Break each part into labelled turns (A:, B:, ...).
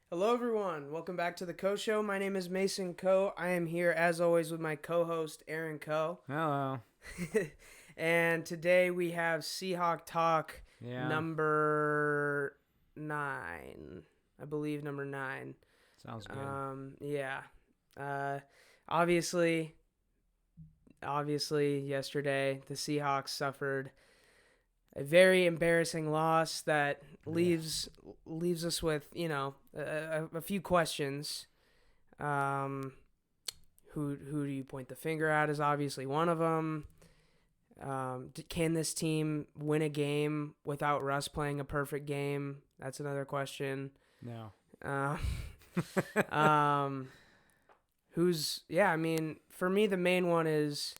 A: Hello, everyone. Welcome back to the Coe Show. My name is Mason Coe. I am here, as always, with my co-host, Aaron Coe.
B: Hello.
A: And today we have Seahawk Talk number 9. I believe number 9.
B: Sounds good.
A: Yeah. Obviously, yesterday, the Seahawks suffered a very embarrassing loss that leaves us with, a few questions. Who do you point the finger at is obviously one of them. Can this team win a game without Russ playing a perfect game? That's another question.
B: No.
A: For me, the main one is,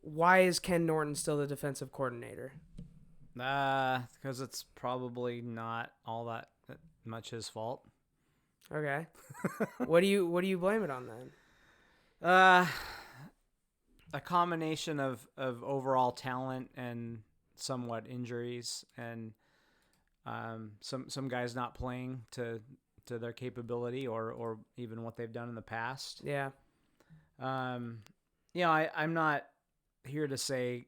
A: why is Ken Norton still the defensive coordinator?
B: Because it's probably not all that much his fault.
A: Okay. What do you blame it on then?
B: A combination of overall talent and somewhat injuries, and some guys not playing to their capability or even what they've done in the past.
A: Yeah.
B: I'm not here to say,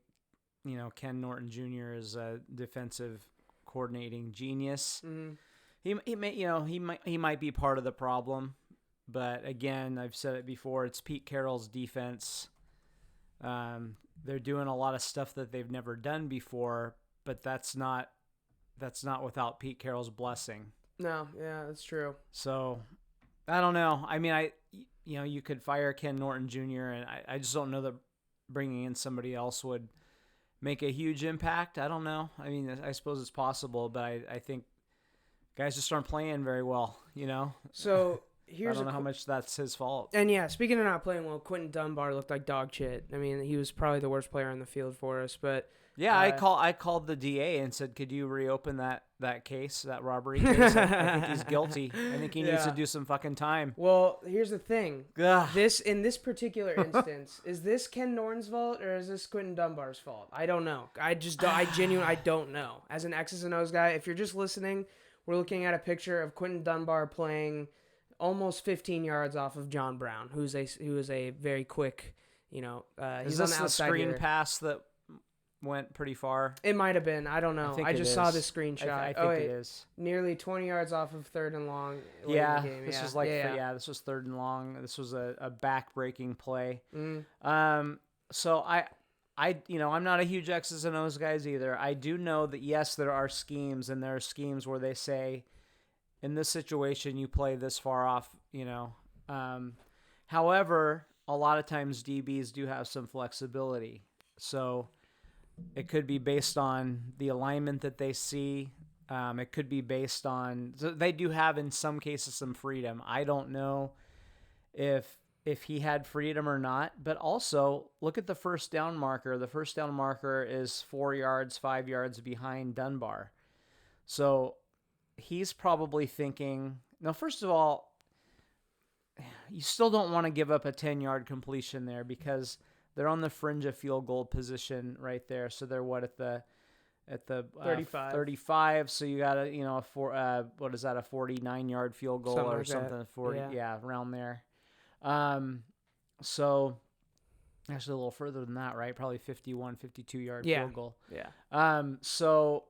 B: Ken Norton Jr. is a defensive coordinating genius.
A: Mm-hmm.
B: He might be part of the problem, but again, I've said it before. It's Pete Carroll's defense. They're doing a lot of stuff that they've never done before, but that's not without Pete Carroll's blessing.
A: No, yeah, that's true.
B: So, I don't know. I mean, you could fire Ken Norton Jr., and I just don't know that bringing in somebody else would make a huge impact. I don't know. I mean, I suppose it's possible, but I think guys just aren't playing very well,
A: So
B: I don't know how much that's his fault.
A: And yeah, speaking of not playing well, Quentin Dunbar looked like dog shit. I mean, he was probably the worst player on the field for us, but
B: yeah, I called the DA and said, could you reopen that case, that robbery case? I think he's guilty. I think he needs to do some fucking time.
A: Well, here's the thing.
B: Ugh.
A: In this particular instance, is this Ken Norton's fault or is this Quentin Dunbar's fault? I don't know. I genuinely don't know. As an X's and O's guy, if you're just listening, we're looking at a picture of Quentin Dunbar playing almost 15 yards off of John Brown, who is a very quick, he's
B: is this
A: on the
B: the
A: outside
B: screen
A: here.
B: Pass that went pretty far?
A: It might have been. I don't know. I just saw the screenshot.
B: I think it is.
A: Nearly 20 yards off of 3rd and long.
B: Yeah,
A: game.
B: this was this was 3rd and long. This was a back-breaking play. So I'm not a huge X's and O's guys either. I do know that, yes, there are schemes, and there are schemes where they say, in this situation, you play this far off, However, a lot of times DBs do have some flexibility. So it could be based on the alignment that they see. It could be based on, so they do have in some cases some freedom. I don't know if he had freedom or not, but also look at the first down marker. The first down marker is 5 yards behind Dunbar. So he's probably thinking, now, first of all, you still don't want to give up a 10-yard completion there because they're on the fringe of field goal position right there. So they're at the
A: 35.
B: 35. So you got a 49-yard field goal something or something.
A: That.
B: 40, around there. So actually a little further than that, right? Probably 51, 52-yard field goal.
A: Yeah.
B: So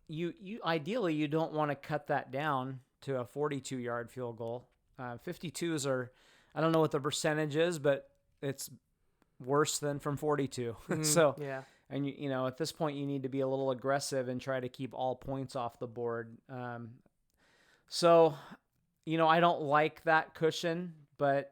B: you ideally you don't want to cut that down to a 42-yard field goal. 52s are, I don't know what the percentage is, but it's worse than from 42. So,
A: yeah.
B: And at this point you need to be a little aggressive and try to keep all points off the board. So, I don't like that cushion, but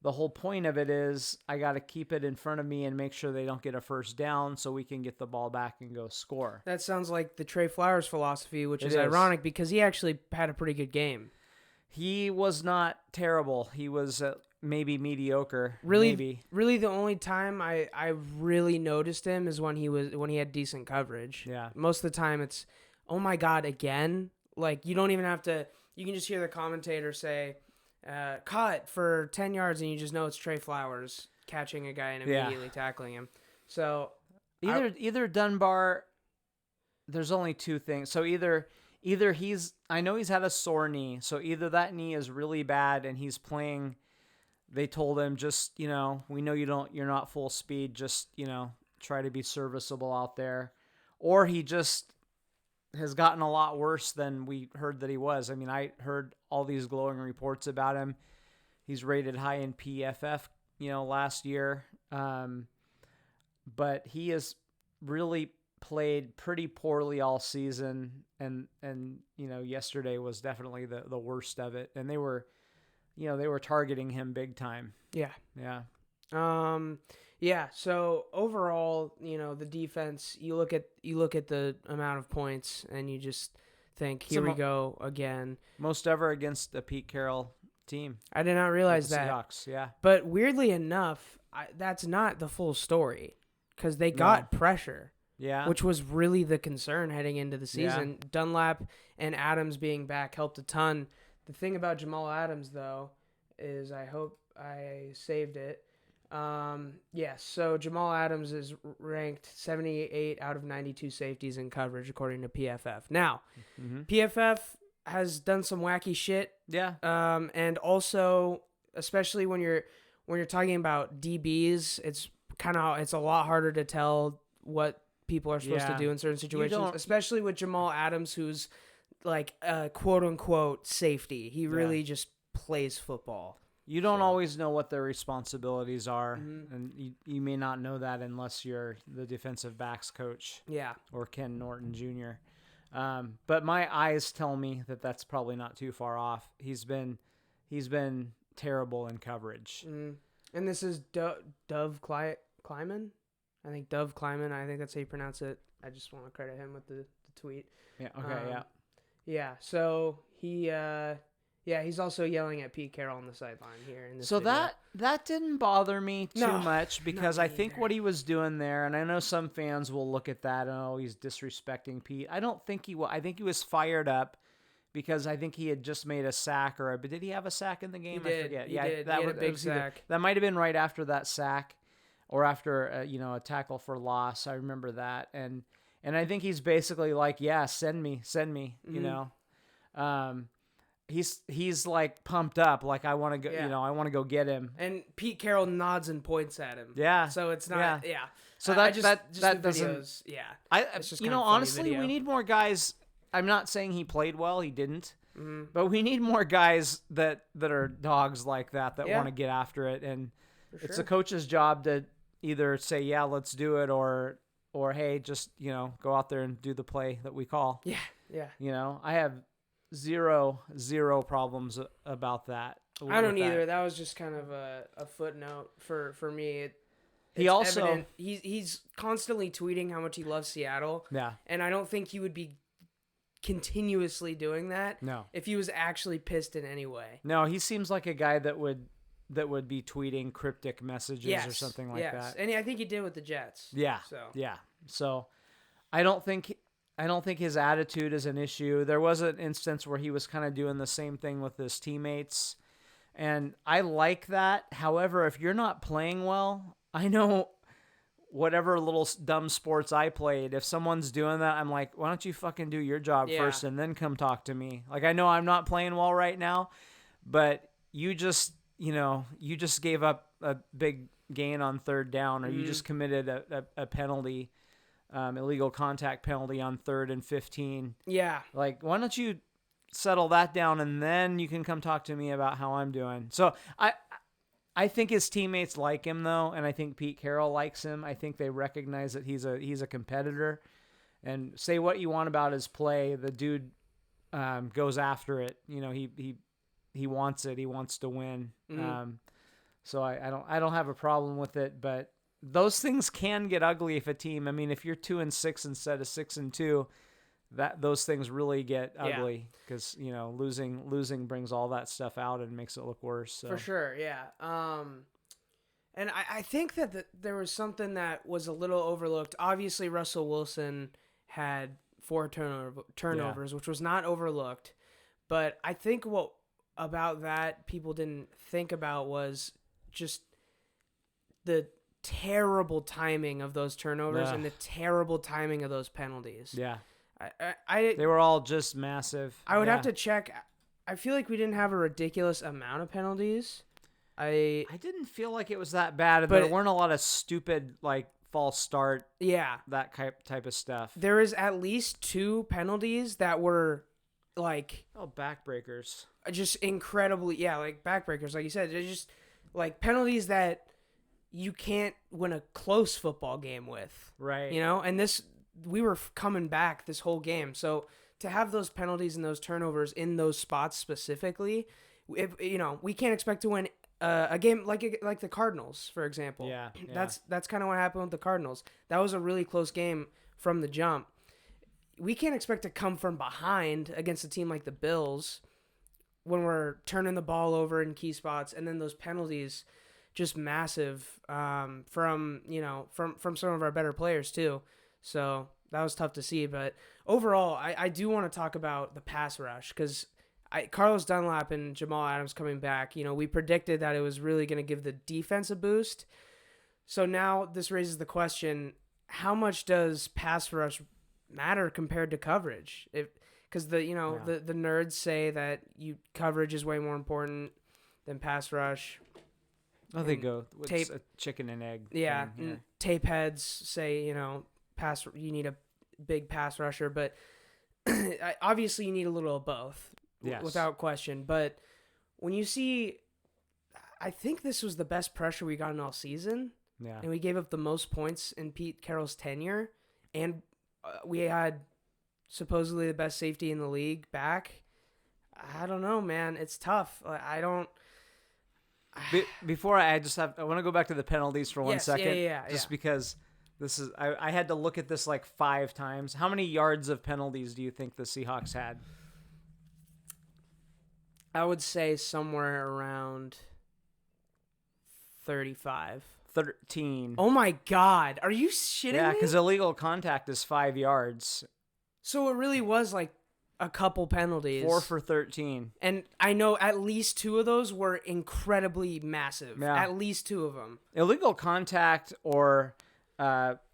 B: the whole point of it is I got to keep it in front of me and make sure they don't get a first down so we can get the ball back and go score.
A: That sounds like the Trey Flowers philosophy, which is ironic because he actually had a pretty good game. He
B: was not terrible. He was maybe mediocre.
A: Really the only time I really noticed him is when he had decent coverage.
B: Yeah.
A: Most of the time it's, oh my God, again? Like, you don't even have to, you can just hear the commentator say, caught for 10 yards, and you just know it's Trey Flowers catching a guy and immediately tackling him. So
B: either Dunbar, there's only two things. So either either I know he's had a sore knee, so either that knee is really bad and he's playing. They told him just, we know you're not full speed, just, try to be serviceable out there. Or he just has gotten a lot worse than we heard that he was. I mean, I heard all these glowing reports about him. He's rated high in PFF, last year. But he has really played pretty poorly all season. And yesterday was definitely the worst of it. And they were targeting him big time.
A: Yeah.
B: Yeah.
A: Yeah. So overall, the defense, you look at the amount of points and you just think, here we go again.
B: Most ever against the Pete Carroll team.
A: I did not realize that.
B: Seahawks, yeah.
A: But weirdly enough, that's not the full story because they got pressure.
B: Yeah.
A: Which was really the concern heading into the season. Yeah. Dunlap and Adams being back helped a ton. The thing about Jamal Adams, though, is I hope I saved it. So Jamal Adams is ranked 78 out of 92 safeties in coverage, according to PFF. Now, PFF has done some wacky shit.
B: Yeah.
A: And also, especially when you're talking about DBs, it's a lot harder to tell what people are supposed to do in certain situations, especially with Jamal Adams, who's like a quote unquote safety. He really just plays football.
B: You don't always know what their responsibilities are, and you may not know that unless you're the defensive backs coach.
A: Yeah.
B: Or Ken Norton Jr. But my eyes tell me that that's probably not too far off. He's been terrible in coverage.
A: And this is Dove Kleiman? I think Dove Kleiman. I think that's how you pronounce it. I just want to credit him with the tweet.
B: Yeah. Okay.
A: Yeah. So he's also yelling at Pete Carroll on the sideline here in this video.
B: that didn't bother me too much because I think what he was doing there, and I know some fans will look at that and he's disrespecting Pete. I don't think he will. I think he was fired up because I think he had just made a sack but did he have a sack in the game?
A: He did.
B: I forget.
A: He did. He had a big sack.
B: That might have been right after that sack or after a tackle for loss. I remember that. And I think he's basically like, yeah, send me, He's like pumped up, like I want to go, I want to go get him.
A: And Pete Carroll nods and points at him.
B: Yeah.
A: So it's not,
B: So that doesn't,
A: videos,
B: it's just honestly, we need more guys. I'm not saying he played well, he didn't, but we need more guys that are dogs like that want to get after it. And it's a coach's job to either say, yeah, let's do it, or hey, just go out there and do the play that we call.
A: Yeah.
B: I have zero problems about that.
A: I don't either. That was just kind of a footnote for me. He's constantly tweeting how much he loves Seattle.
B: Yeah.
A: And I don't think he would be continuously doing that.
B: No.
A: If he was actually pissed in any way.
B: No, he seems like a guy that would be tweeting cryptic messages or something like that.
A: And I think he did with the Jets.
B: Yeah. So I don't think his attitude is an issue. There was an instance where he was kind of doing the same thing with his teammates, and I like that. However, if you're not playing well, I know whatever little dumb sports I played, if someone's doing that, I'm like, why don't you fucking do your job first and then come talk to me? Like, I know I'm not playing well right now, but you just gave up a big gain on third down, or you just committed a penalty. Illegal contact penalty on 3rd and 15.
A: Yeah.
B: Like, why don't you settle that down and then you can come talk to me about how I'm doing? So I think his teammates like him though, and I think Pete Carroll likes him. I think they recognize that he's a competitor. And say what you want about his play, the dude goes after it. He wants it. He wants to win. So I don't have a problem with it, but those things can get ugly if a team. I mean, if you're 2-6 instead of 6-2, those things really get ugly because losing brings all that stuff out and makes it look worse. So.
A: For sure, yeah. And I think that there was something that was a little overlooked. Obviously, Russell Wilson had 4 turnovers, which was not overlooked. But I think what about that people didn't think about was just the terrible timing of those turnovers and the terrible timing of those penalties.
B: Yeah. They were all just massive.
A: I would have to check. I feel like we didn't have a ridiculous amount of penalties.
B: I didn't feel like it was that bad.
A: But
B: there weren't a lot of stupid like false start.
A: Yeah,
B: that type of stuff.
A: There is at least 2 penalties that were like
B: backbreakers.
A: Just incredibly, like backbreakers, like you said. They're just like penalties that you can't win a close football game with,
B: right?
A: And we were coming back this whole game, so to have those penalties and those turnovers in those spots specifically, we can't expect to win a game like the Cardinals, for example.
B: Yeah.
A: That's kind of what happened with the Cardinals. That was a really close game from the jump. We can't expect to come from behind against a team like the Bills when we're turning the ball over in key spots, and then those penalties just massive from some of our better players too. So that was tough to see. But overall, I do want to talk about the pass rush because Carlos Dunlap and Jamal Adams coming back, we predicted that it was really going to give the defense a boost. So now this raises the question, how much does pass rush matter compared to coverage? Because the nerds say that coverage is way more important than pass rush.
B: Oh, they go with a chicken and egg.
A: Yeah, tape heads say you need a big pass rusher, but obviously you need a little of both, without question. But when you see, I think this was the best pressure we got in all season.
B: Yeah,
A: and we gave up the most points in Pete Carroll's tenure, and we had supposedly the best safety in the league back. I don't know, man. It's tough. I don't.
B: Before I want to go back to the penalties for 1 second.
A: Just
B: because this is I had to look at this like 5 times. How many yards of penalties do you think the Seahawks had?
A: I would say somewhere around 35.
B: 13.
A: Oh my God. Are you shitting me?
B: Yeah, because illegal contact is 5 yards.
A: So it really was like a couple penalties.
B: 4 for 13.
A: And I know at least 2 of those were incredibly massive.
B: Yeah.
A: At least 2 of them.
B: Illegal contact or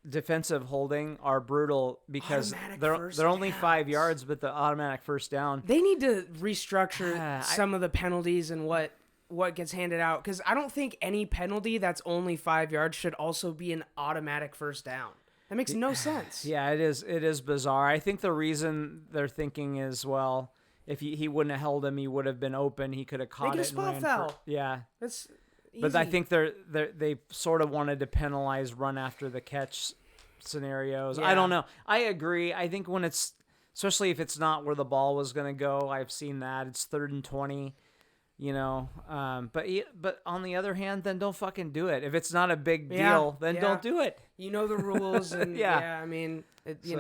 B: defensive holding are brutal because they're only 5 yards, but the automatic first down.
A: They need to restructure some of the penalties and what gets handed out, because I don't think any penalty that's only 5 yards should also be an automatic first down. That makes no sense.
B: Yeah, it is bizarre. I think the reason they're thinking is, well, if he wouldn't have held him, he would have been open. He could have caught it.
A: Make it a spot foul. That's easy.
B: But I think they sort of wanted to penalize run after the catch scenarios.
A: Yeah.
B: I don't know. I agree. I think when it's, especially if it's not where the ball was going to go, I've seen that. It's 3rd and 20. But on the other hand, then don't fucking do it. If it's not a big deal, then don't do it.
A: You know the rules, and I mean, they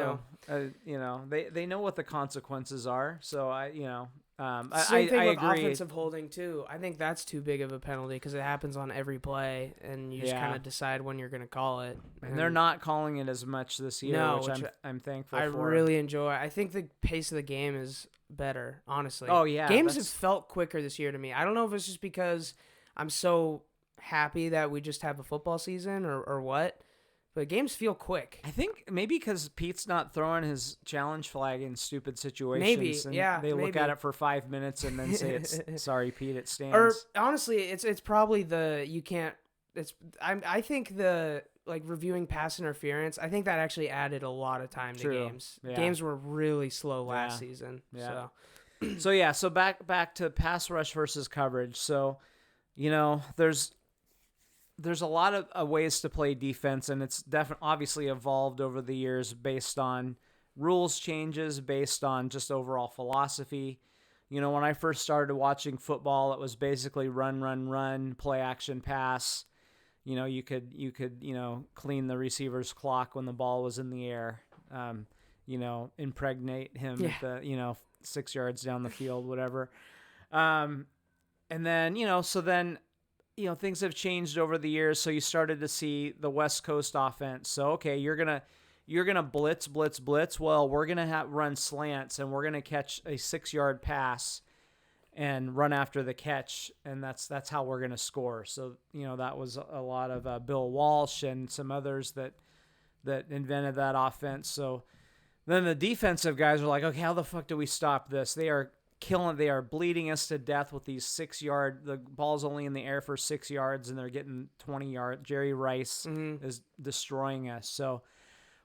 B: know what the consequences are. So
A: same thing
B: I
A: with
B: agree.
A: offensive holding too. I think that's too big of a penalty because it happens on every play, and you just kind of decide when you're going to call it.
B: And they're not calling it as much this year, which I'm thankful for.
A: I really enjoy. I think the pace of the game is better, honestly.
B: Oh yeah,
A: games have felt quicker this year to me. I don't know if it's just because I'm so happy that we just have a football season or what, but games feel quick.
B: I think maybe because Pete's not throwing his challenge flag in stupid situations.
A: Maybe,
B: They look at it for 5 minutes and then say it's sorry, Pete, it stands.
A: Or honestly, it's probably I think the reviewing pass interference, I think that actually added a lot of time to games.
B: Yeah.
A: Games were really slow last season.
B: Yeah. So back to pass rush versus coverage. So, there's a lot of ways to play defense, and it's obviously evolved over the years based on rules changes, based on just overall philosophy. When I first started watching football, it was basically run, play action pass. You could clean the receiver's clock when the ball was in the air. Impregnate him at the 6 yards down the field, whatever. And then things have changed over the years. So you started to see the West Coast offense. So okay, you're gonna blitz. Well, we're gonna run slants, and we're gonna catch a 6-yard pass and run after the catch, and that's how we're going to score. So, that was a lot of Bill Walsh and some others that invented that offense. So Then the defensive guys are like, okay, how the fuck do we stop this? They are bleeding us to death with these 6-yard. The ball's only in the air for 6 yards, and they're getting 20 yards. Jerry Rice is destroying us. So,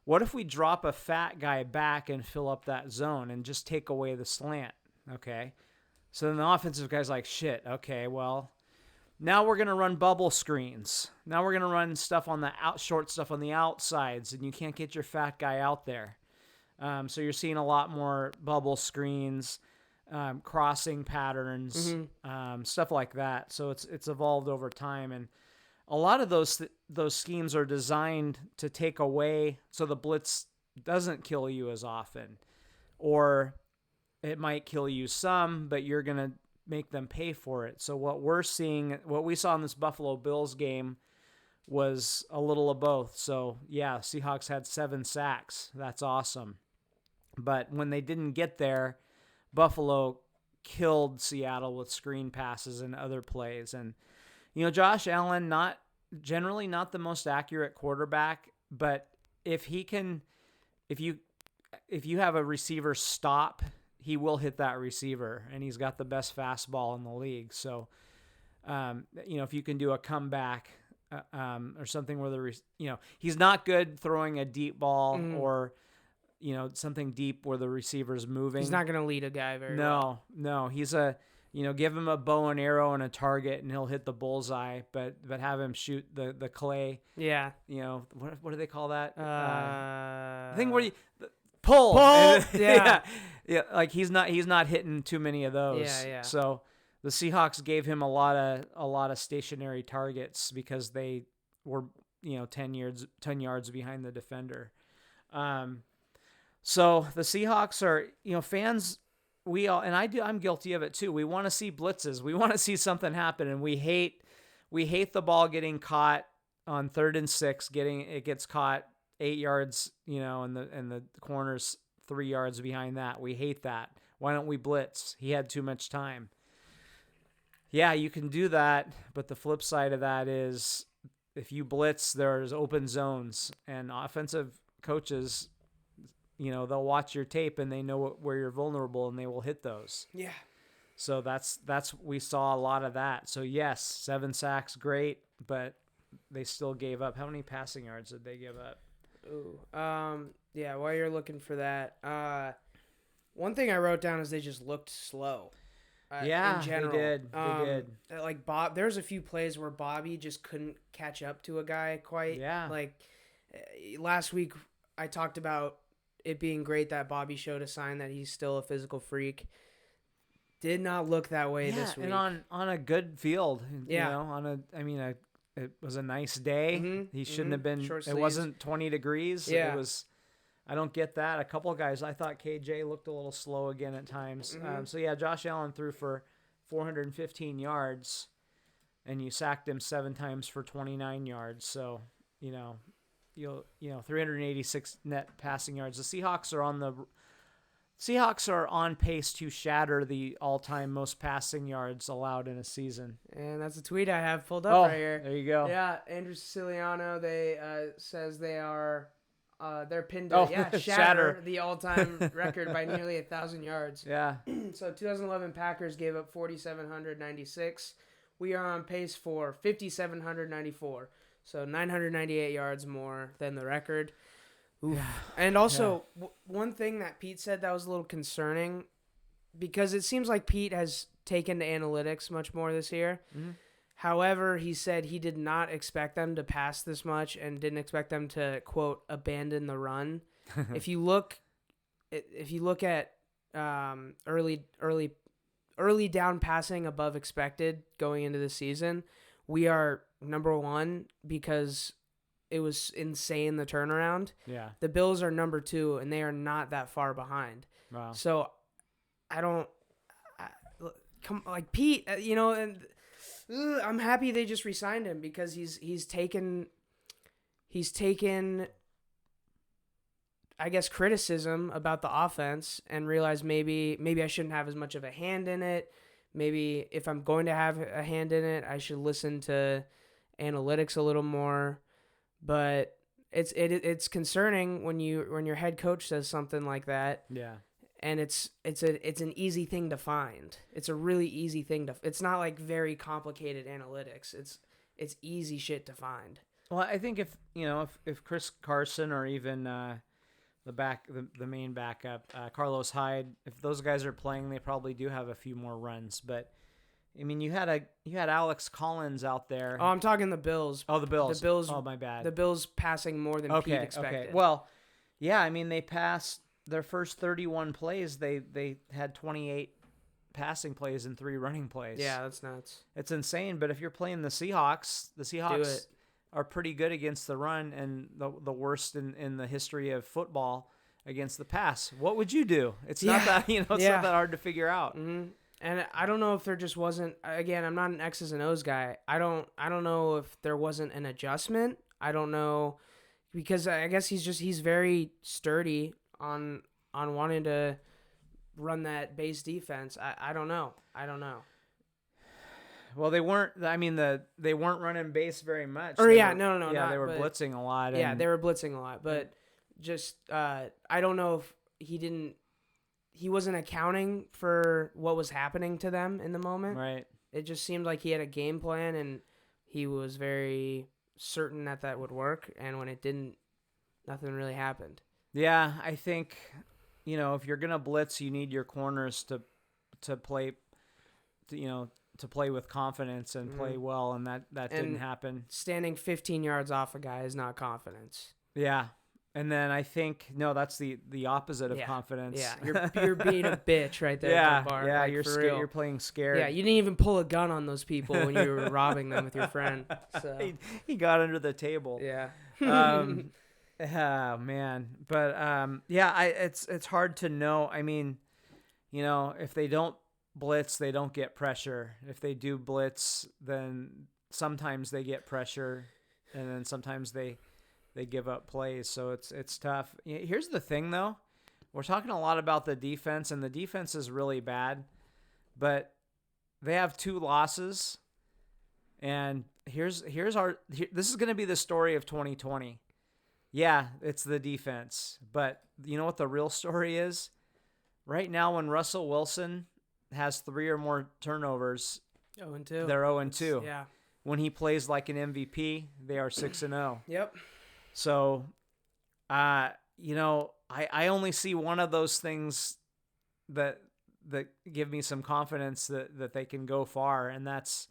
B: what if we drop a fat guy back and fill up that zone and just take away the slant? Okay. So then the offensive guy's like, shit. Okay, well, now we're gonna run bubble screens. Now we're gonna run stuff on the short stuff on the outsides, and you can't get your fat guy out there. So you're seeing a lot more bubble screens, crossing patterns, stuff like that. So it's evolved over time, and a lot of those schemes are designed to take away so the blitz doesn't kill you as often, or it might kill you some, but you're gonna make them pay for it. So what we saw in this Buffalo Bills game was a little of both. So yeah, Seahawks had 7 sacks. That's awesome. But when they didn't get there, Buffalo killed Seattle with screen passes and other plays. And, Josh Allen, generally not the most accurate quarterback, but if you have a receiver stop, he will hit that receiver, and he's got the best fastball in the league. So, if you can do a comeback or something where he's not good throwing a deep ball or something deep where the receiver's moving.
A: He's not going to lead a guy very well.
B: No. He's give him a bow and arrow and a target, and he'll hit the bullseye. But have him shoot the clay.
A: Yeah.
B: What do they call that?
A: I
B: think where you pull.
A: Yeah.
B: Yeah. Like he's not hitting too many of those.
A: Yeah.
B: So the Seahawks gave him a lot of stationary targets because they were 10 yards behind the defender. So the Seahawks are, fans, I'm guilty of it too. We want to see blitzes. We want to see something happen, and we hate the ball getting caught on 3rd and 6, it gets caught 8 yards, and the corner's 3 yards behind that. We hate that. Why don't we blitz? He had too much time. Yeah, you can do that, but the flip side of that is if you blitz, there's open zones, and offensive coaches, they'll watch your tape and they know where you're vulnerable, and they will hit those.
A: Yeah.
B: So we saw a lot of that. So yes, 7 sacks, great, but they still gave up. How many passing yards did they give up?
A: Ooh. Yeah, while you're looking for that, one thing I wrote down is they just looked slow. In general.
B: They did.
A: Like there's a few plays where Bobby just couldn't catch up to a guy quite.
B: Yeah.
A: Like last week I talked about it being great that Bobby showed a sign that he's still a physical freak. Did not look that way this week.
B: And on a good field.
A: Yeah.
B: It was a nice day.
A: Mm-hmm.
B: He shouldn't have been.
A: Short
B: it
A: sleeves.
B: wasn't 20 degrees.
A: Yeah.
B: It was. I don't get that. A couple of guys, I thought KJ looked a little slow again at times.
A: Mm-hmm.
B: Josh Allen threw for 415 yards, and you sacked him 7 times for 29 yards. So, 386 net passing yards. The Seahawks are on pace to shatter the all-time most passing yards allowed in a season.
A: And that's a tweet I have pulled up right here.
B: There you go.
A: Yeah, Andrew Siciliano, they says they are they're pinned
B: Oh,
A: to shatter the all-time record by nearly 1,000 yards.
B: Yeah.
A: So 2011 Packers gave up 4,796. We are on pace for 5,794. So 998 yards more than the record. Oof. Yeah. And also, one thing that Pete said that was a little concerning, because it seems like Pete has taken to analytics much more this year.
B: Mm-hmm.
A: However, he said he did not expect them to pass this much and didn't expect them to, quote, abandon the run. If you look at early down passing above expected going into the season, we are number 1 because it was insane, the turnaround.
B: Yeah.
A: The Bills are number 2, and they are not that far behind.
B: Wow.
A: So Pete, and I'm happy they just re-signed him because he's taken I guess criticism about the offense and realized maybe I shouldn't have as much of a hand in it. Maybe if I'm going to have a hand in it, I should listen to analytics a little more. But it's concerning when your head coach says something like that.
B: Yeah.
A: And it's an easy thing to find. It's a really easy thing to. It's not like very complicated analytics. It's easy shit to find.
B: Well, I think if Chris Carson or even the main backup Carlos Hyde, if those guys are playing, they probably do have a few more runs. But I mean, you had Alex Collins out there.
A: Oh, I'm talking the Bills.
B: Oh, the Bills.
A: The Bills.
B: Oh, my bad.
A: The Bills passing more than Pete expected.
B: Okay. Well, yeah. I mean, they passed their first 31 plays. They had 28 passing plays and 3 running plays.
A: Yeah, that's nuts.
B: It's insane. But if you're playing the Seahawks are pretty good against the run and the worst in the history of football against the pass. What would you do? It's not that not that hard to figure out.
A: Mm-hmm. And I don't know if there just wasn't. Again, I'm not an X's and O's guy. I don't know if there wasn't an adjustment. I don't know, because I guess he's very sturdy on wanting to run that base defense. I don't know.
B: Well, they weren't. I mean, they weren't running base very much.
A: No.
B: Yeah,
A: They
B: were blitzing a lot.
A: Yeah, they were blitzing a lot, but just I don't know if he wasn't accounting for what was happening to them in the moment.
B: Right.
A: It just seemed like he had a game plan, and he was very certain that would work. And when it didn't, nothing really happened.
B: Yeah, I think if you're gonna blitz, you need your corners to play. To play with confidence and play well, and that didn't happen.
A: Standing 15 yards off a guy is not confidence.
B: Yeah, and then I think that's the opposite of confidence.
A: Yeah, you're being a bitch right there.
B: Yeah,
A: at the bar.
B: yeah,
A: like,
B: you're
A: for
B: scared.
A: real.
B: You're playing scared.
A: Yeah, you didn't even pull a gun on those people when you were robbing them with your friend. So.
B: He got under the table.
A: Yeah.
B: Oh man, but it's hard to know. I mean, if they don't blitz, they don't get pressure. If they do blitz, then sometimes they get pressure, and then sometimes they give up plays. So it's tough. Here's the thing, though. We're talking a lot about the defense, and the defense is really bad, but they have 2 losses. And this is going to be the story of 2020. Yeah, it's the defense, but you know what the real story is? Right now, when Russell Wilson has 3 or more turnovers,
A: 0-2.
B: They're 0-2.
A: Yeah.
B: When he plays like an MVP, they are 6-0.
A: Yep.
B: So, I only see one of those things that give me some confidence that they can go far, and that's.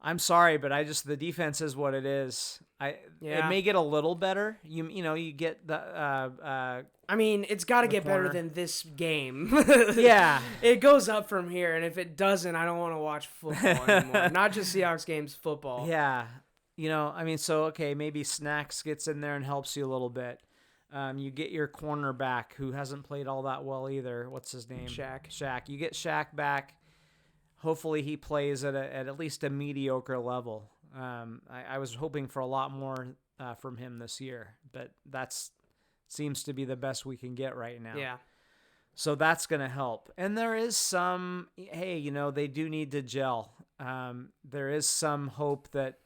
B: I'm sorry, but the defense is what it is. It may get a little better. You get the.
A: I mean, it's got to get better than this game.
B: Yeah,
A: it goes up from here, and if it doesn't, I don't want to watch football anymore. Not just Seahawks games, football.
B: Yeah, maybe Snacks gets in there and helps you a little bit. You get your cornerback who hasn't played all that well either. What's his name? Shaq. You get Shaq back. Hopefully he plays at least a mediocre level. I was hoping for a lot more from him this year, but seems to be the best we can get right now.
A: Yeah.
B: So that's going to help. And there is some, they do need to gel. There is some hope that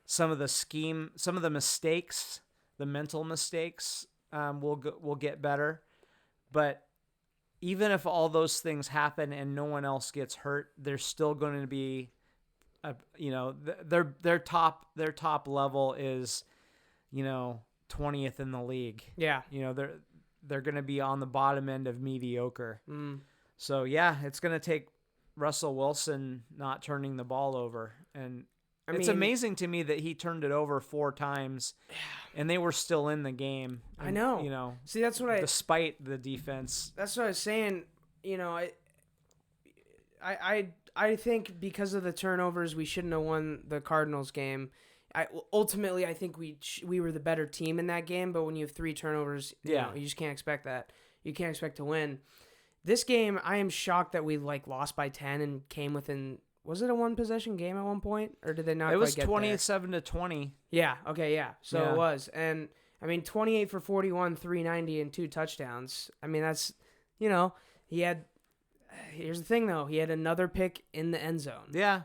B: some of the mistakes, the mental mistakes, will get better. But even if all those things happen and no one else gets hurt, there's still going to be, their top level is, 20th in the league.
A: Yeah.
B: They're going to be on the bottom end of mediocre. So yeah, it's going to take Russell Wilson not turning the ball over, and it's amazing to me that he turned it over 4 times, and they were still in the game.
A: I know. See, that's what
B: despite the defense.
A: That's what I was saying. I think because of the turnovers, we shouldn't have won the Cardinals game. Ultimately, I think we were the better team in that game. But when you have 3 turnovers, you just can't expect that. You can't expect to win. This game, I am shocked that we lost by 10 and came within. Was it a 1-possession game at one point, or did they not?
B: It was
A: quite get
B: 27-20.
A: Yeah. Okay. Yeah. So it was, and 28 for 41, 390, and 2 touchdowns. I mean, that's he had. Here's the thing, though. He had another pick in the end zone.
B: Yeah.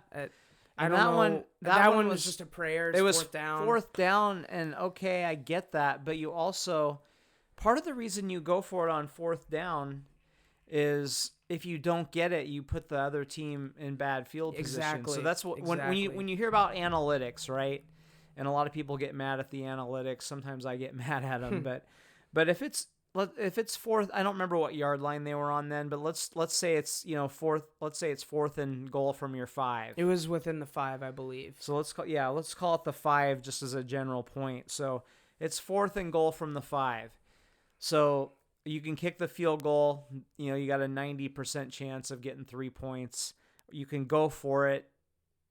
A: I
B: And
A: don't
B: that
A: know.
B: one-
A: That one was just a prayer. It's
B: It was
A: fourth down.
B: fourth down, and okay, I get that, but you also, part of the reason you go for it on fourth down is if you don't get it, you put the other team in bad field position.
A: Exactly.
B: So that's what
A: Exactly.
B: when you hear about analytics, right? And a lot of people get mad at the analytics. Sometimes I get mad at them, but if it's fourth, I don't remember what yard line they were on then, but let's say it's fourth. Let's say it's fourth and goal from your 5.
A: It was within the 5, I believe.
B: So let's call it the 5 just as a general point. So it's fourth and goal from the 5. So you can kick the field goal. You got a 90% chance of getting 3 points. You can go for it,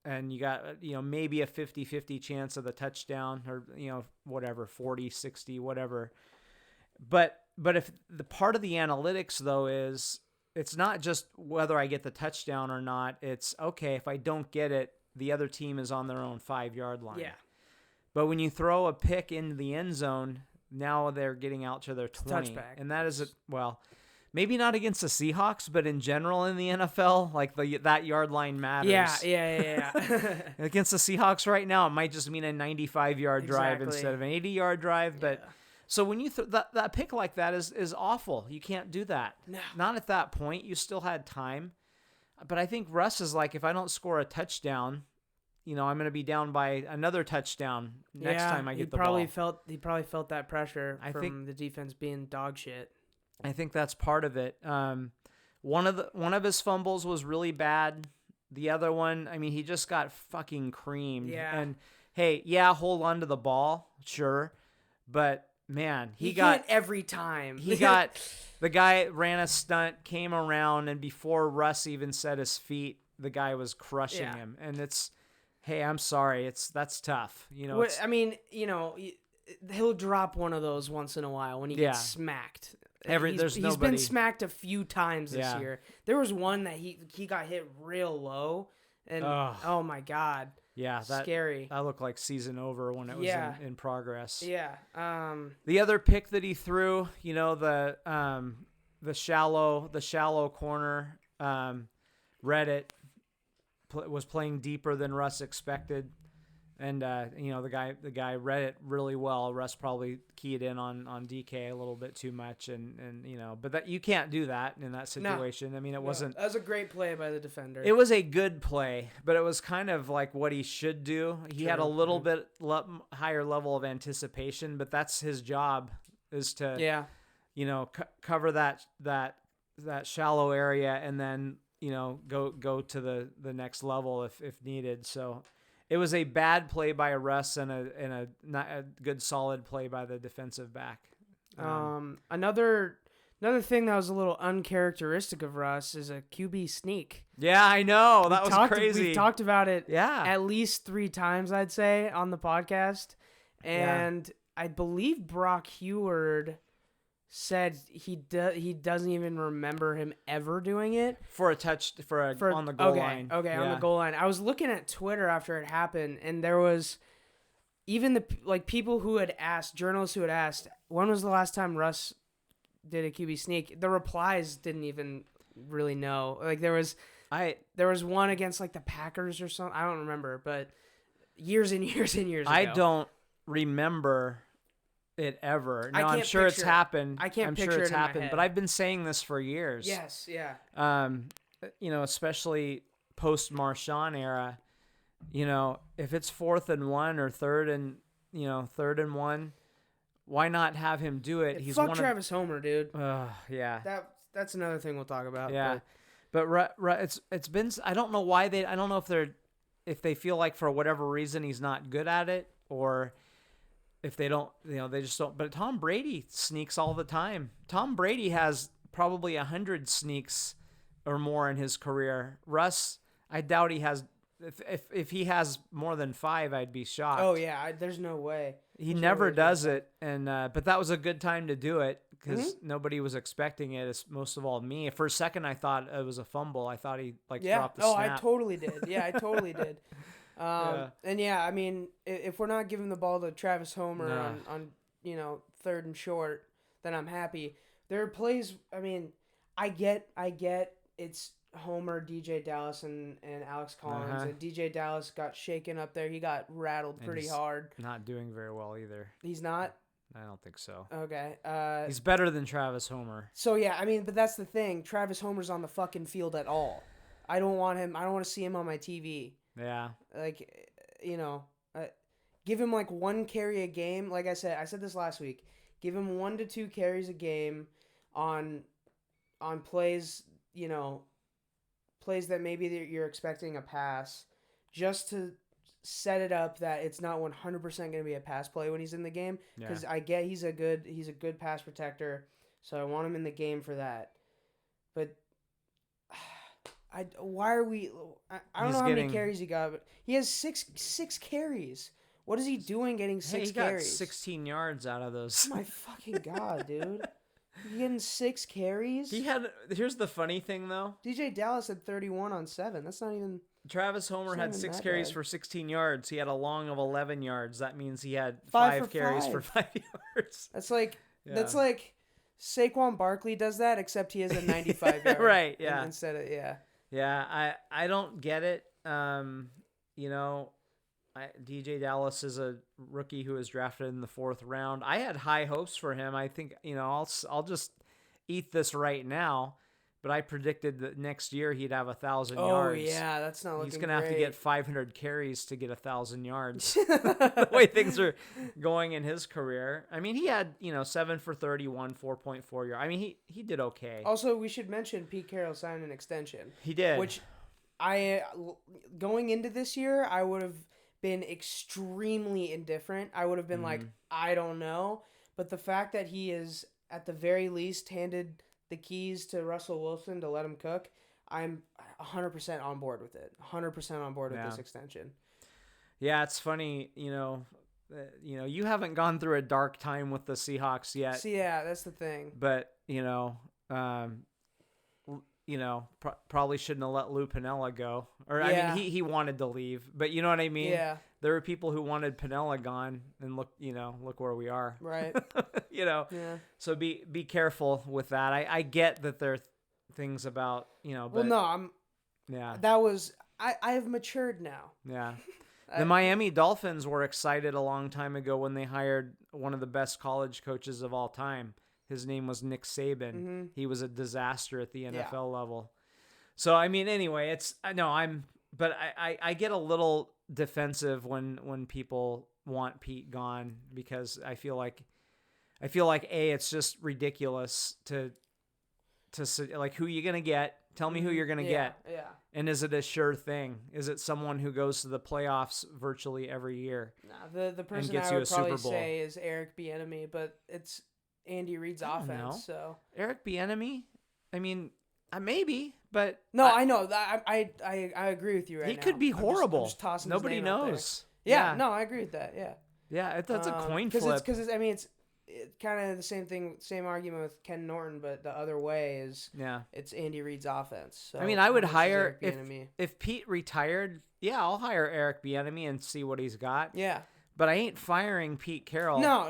B: and you got maybe a 50-50 chance of the touchdown, or whatever, 40, 60, whatever. But if the part of the analytics though is it's not just whether I get the touchdown or not. It's okay if I don't get it, the other team is on their own 5-yard line.
A: Yeah.
B: But when you throw a pick into the end zone, now they're getting out to their 20.
A: Touchback.
B: And that is, maybe not against the Seahawks, but in general in the NFL, like that yard line matters.
A: Yeah.
B: Against the Seahawks right now, it might just mean a 95-yard drive
A: Exactly.
B: instead of an 80-yard drive. But so when you that pick like that is awful. You can't do that.
A: No.
B: Not at that point. You still had time. But I think Russ is like, if I don't score a touchdown, I'm going to be down by another touchdown next time I get the ball.
A: He probably felt that pressure
B: I
A: from
B: think-
A: the defense being dog shit.
B: I think that's part of it. One of his fumbles was really bad. The other one, I mean, he just got fucking creamed.
A: Yeah.
B: And hey, hold on to the ball, sure, but man,
A: He can't every time.
B: The guy ran a stunt, came around, and before Russ even set his feet, the guy was crushing him. And hey, I'm sorry, that's tough.
A: I mean, he'll drop one of those once in a while when he gets smacked. He's been smacked a few times this year. There was one that he got hit real low, and oh my god, scary.
B: That looked like season over when it was in progress.
A: Yeah.
B: The other pick that he threw, the shallow corner, Reddit was playing deeper than Russ expected. And the guy read it really well. Russ probably keyed in on DK a little bit too much, but that you can't do that in that situation.
A: No.
B: I mean, it wasn't.
A: That was a great play by the defender.
B: It was a good play, but it was kind of like what he should do. He had a little bit higher level of anticipation, but that's his job, is to cover that shallow area and then go to the next level if needed. So. It was a bad play by Russ and a not a good solid play by the defensive back.
A: Another thing that was a little uncharacteristic of Russ is a QB sneak.
B: Yeah, I know. That was crazy.
A: We've talked about it
B: at
A: least 3 times, I'd say, on the podcast. And I believe Brock Heward said he doesn't even remember him ever doing it
B: on the goal line.
A: Okay, on the goal line. I was looking at Twitter after it happened, and there was even people who had asked, journalists who had asked, when was the last time Russ did a QB sneak? The replies didn't even really know. Like there was one against the Packers or something. I don't remember, but years and years and years ago.
B: I don't remember it ever. No, I'm sure it's happened.
A: I can't
B: I'm
A: picture
B: sure it's
A: it in my
B: happened,
A: head.
B: but I've been saying this for years.
A: Yes, yeah.
B: Especially post Marshawn era. If it's 4th and 1 or 3rd and 1, why not have him do it? He's
A: Fuck Travis Homer, dude.
B: Yeah.
A: That's another thing we'll talk about.
B: Yeah. But it's been. I don't know why I don't know if they feel like for whatever reason he's not good at it, or if they don't, they just don't. But Tom Brady sneaks all the time. Tom Brady has probably 100 sneaks or more in his career. Russ, I doubt he has. If he has more than 5, I'd be shocked.
A: Oh yeah, there's no way.
B: He never does it, and but that was a good time to do it because nobody was expecting it. It's most of all me. For a second, I thought it was a fumble. I thought he dropped the snap.
A: I totally did. Yeah, I totally did. And I mean, if we're not giving the ball to Travis Homer on 3rd and short, then I'm happy. There are plays. I mean, I get it's Homer, DJ Dallas, and Alex Collins.
B: Uh-huh.
A: And DJ Dallas got shaken up there. He got rattled pretty
B: he's
A: hard.
B: Not doing very well either.
A: He's not?
B: I don't think so.
A: Okay.
B: He's better than Travis Homer.
A: So, yeah, I mean, but that's the thing. Travis Homer's on the fucking field at all. I don't want him. I don't want to see him on my TV.
B: Yeah.
A: Like, you know, give him like 1 carry a game. Like I said this last week. Give him 1 to 2 carries a game on plays, you know, plays that maybe you're expecting a pass, just to set it up that it's not 100% going to be a pass play when he's in the game. Because I get he's a good pass protector, so I want him in the game for that. But why are we? I don't know how many carries he got, but he has six carries. What is he doing getting 6 carries?
B: He got 16 yards out of those.
A: Oh my fucking God, dude. He getting 6 carries?
B: Here's the funny thing, though.
A: DJ Dallas had 31 on 7. That's not even...
B: Travis Homer had 6 carries for 16 yards. He had a long of 11 yards. That means he had
A: 5
B: 5 carries for 5 yards.
A: That's like Saquon Barkley does that, except he has a 95 yard.
B: Right, yeah.
A: Instead of, yeah.
B: Yeah, I don't get it. You know, DJ Dallas is a rookie who was drafted in the 4th round. I had high hopes for him. I think, you know, I'll just eat this right now. But I predicted that next year he'd have 1,000 yards.
A: Oh yeah, that's not looking.
B: He's gonna have to get 500 carries to get 1,000 yards.
A: great.
B: The way things are going in his career. I mean, he had 7 for 31, 4.4 yards. I mean, he did okay.
A: Also, we should mention Pete Carroll signed an extension.
B: He did,
A: which going into this year, I would have been extremely indifferent. I would have been like, I don't know. But the fact that he is at the very least handed the keys to Russell Wilson to let him cook, I'm 100% on board with it. 100% on board with this extension.
B: Yeah, it's funny, you haven't gone through a dark time with the Seahawks yet.
A: See, yeah, that's the thing.
B: But, probably shouldn't have let Lou Piniella go. Or I mean, he wanted to leave, but you know what I mean?
A: Yeah.
B: There were people who wanted Piniella gone, and look where we are.
A: Right.
B: Yeah. So be careful with that. I get that there are things about, but
A: well, no, I have matured now.
B: Yeah. The Miami Dolphins were excited a long time ago when they hired one of the best college coaches of all time. His name was Nick Saban.
A: Mm-hmm.
B: He was a disaster at the NFL level. So, I mean, anyway, I get a little defensive when people want Pete gone, because I feel like it's just ridiculous to like, who you going to get? Tell me who you're going to get.
A: Yeah.
B: And is it a sure thing? Is it someone who goes to the playoffs virtually every year?
A: Nah, the person I would probably say is Eric Bieniemy, but it's Andy Reid's offense. So
B: Eric Bieniemy, I mean, maybe, but
A: no, I know. I agree with you right now.
B: He could be horrible.
A: I'm just tossing
B: Nobody
A: his name out
B: knows.
A: there. Yeah, no, I agree with that. Yeah.
B: Yeah, that's a coin flip.
A: Because it's kind of the same argument with Ken Norton, but the other way is it's Andy Reid's offense. So
B: I mean, I would hire if Pete retired. Yeah, I'll hire Eric Bieniemy and see what he's got.
A: Yeah.
B: But I ain't firing Pete Carroll.
A: No.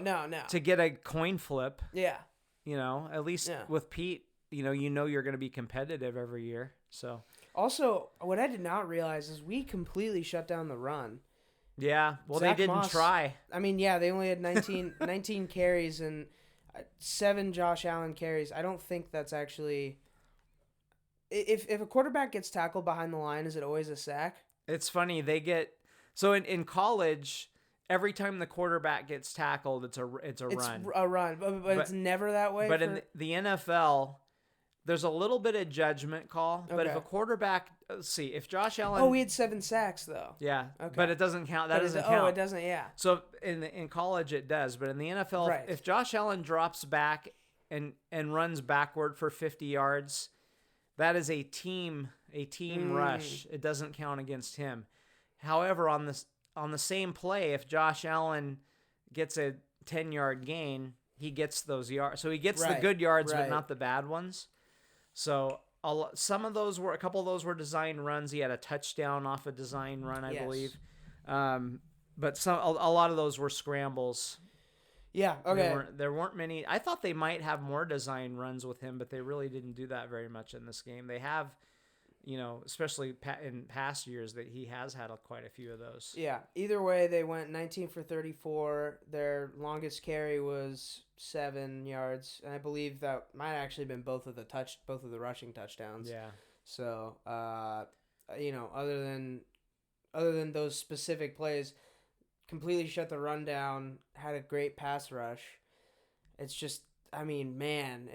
B: To get a coin flip.
A: Yeah.
B: At least with Pete, you're going to be competitive every year. So.
A: Also, what I did not realize is we completely shut down the run.
B: Yeah. Well,
A: Zach
B: they didn't
A: Moss,
B: try.
A: I mean, yeah, they only had 19 carries and 7 Josh Allen carries. I don't think that's actually. If a quarterback gets tackled behind the line, is it always a sack?
B: It's funny. They get so in college. Every time the quarterback gets tackled, it's a run. It's
A: a run, but it's never that way.
B: But in the NFL, there's a little bit of judgment call. Okay. But if a quarterback, let's see, if Josh Allen,
A: we had 7 sacks though.
B: Yeah, okay. But it doesn't count. That doesn't count.
A: Oh, it doesn't. Yeah.
B: So in college it does, but in the NFL, if Josh Allen drops back and runs backward for 50 yards, that is a team rush. It doesn't count against him. However, on the same play, if Josh Allen gets a 10-yard gain, he gets those yards. So he gets the good yards, but not the bad ones. So a couple of those were design runs. He had a touchdown off a design run, I believe. But a lot of those were scrambles.
A: Yeah, okay.
B: There weren't many. I thought they might have more design runs with him, but they really didn't do that very much in this game. They have, especially in past years that he has had quite a few of those.
A: Yeah. Either way, they went 19 for 34. Their longest carry was 7 yards, and I believe that might have actually been both of the rushing touchdowns.
B: Yeah.
A: So, other than those specific plays, completely shut the run down. Had a great pass rush. It's just, I mean, man,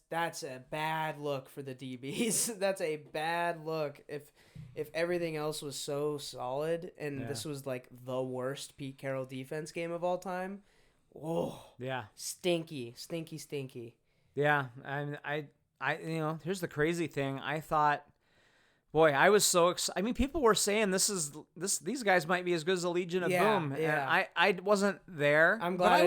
A: that's a bad look for the DBs. That's a bad look. If everything else was so solid and this was like the worst Pete Carroll defense game of all time, oh
B: yeah,
A: stinky.
B: Yeah, and I here's the crazy thing. I thought, boy, I was so excited. I mean, people were saying these guys might be as good as the Legion of Boom.
A: Yeah.
B: And I wasn't there.
A: I'm glad
B: I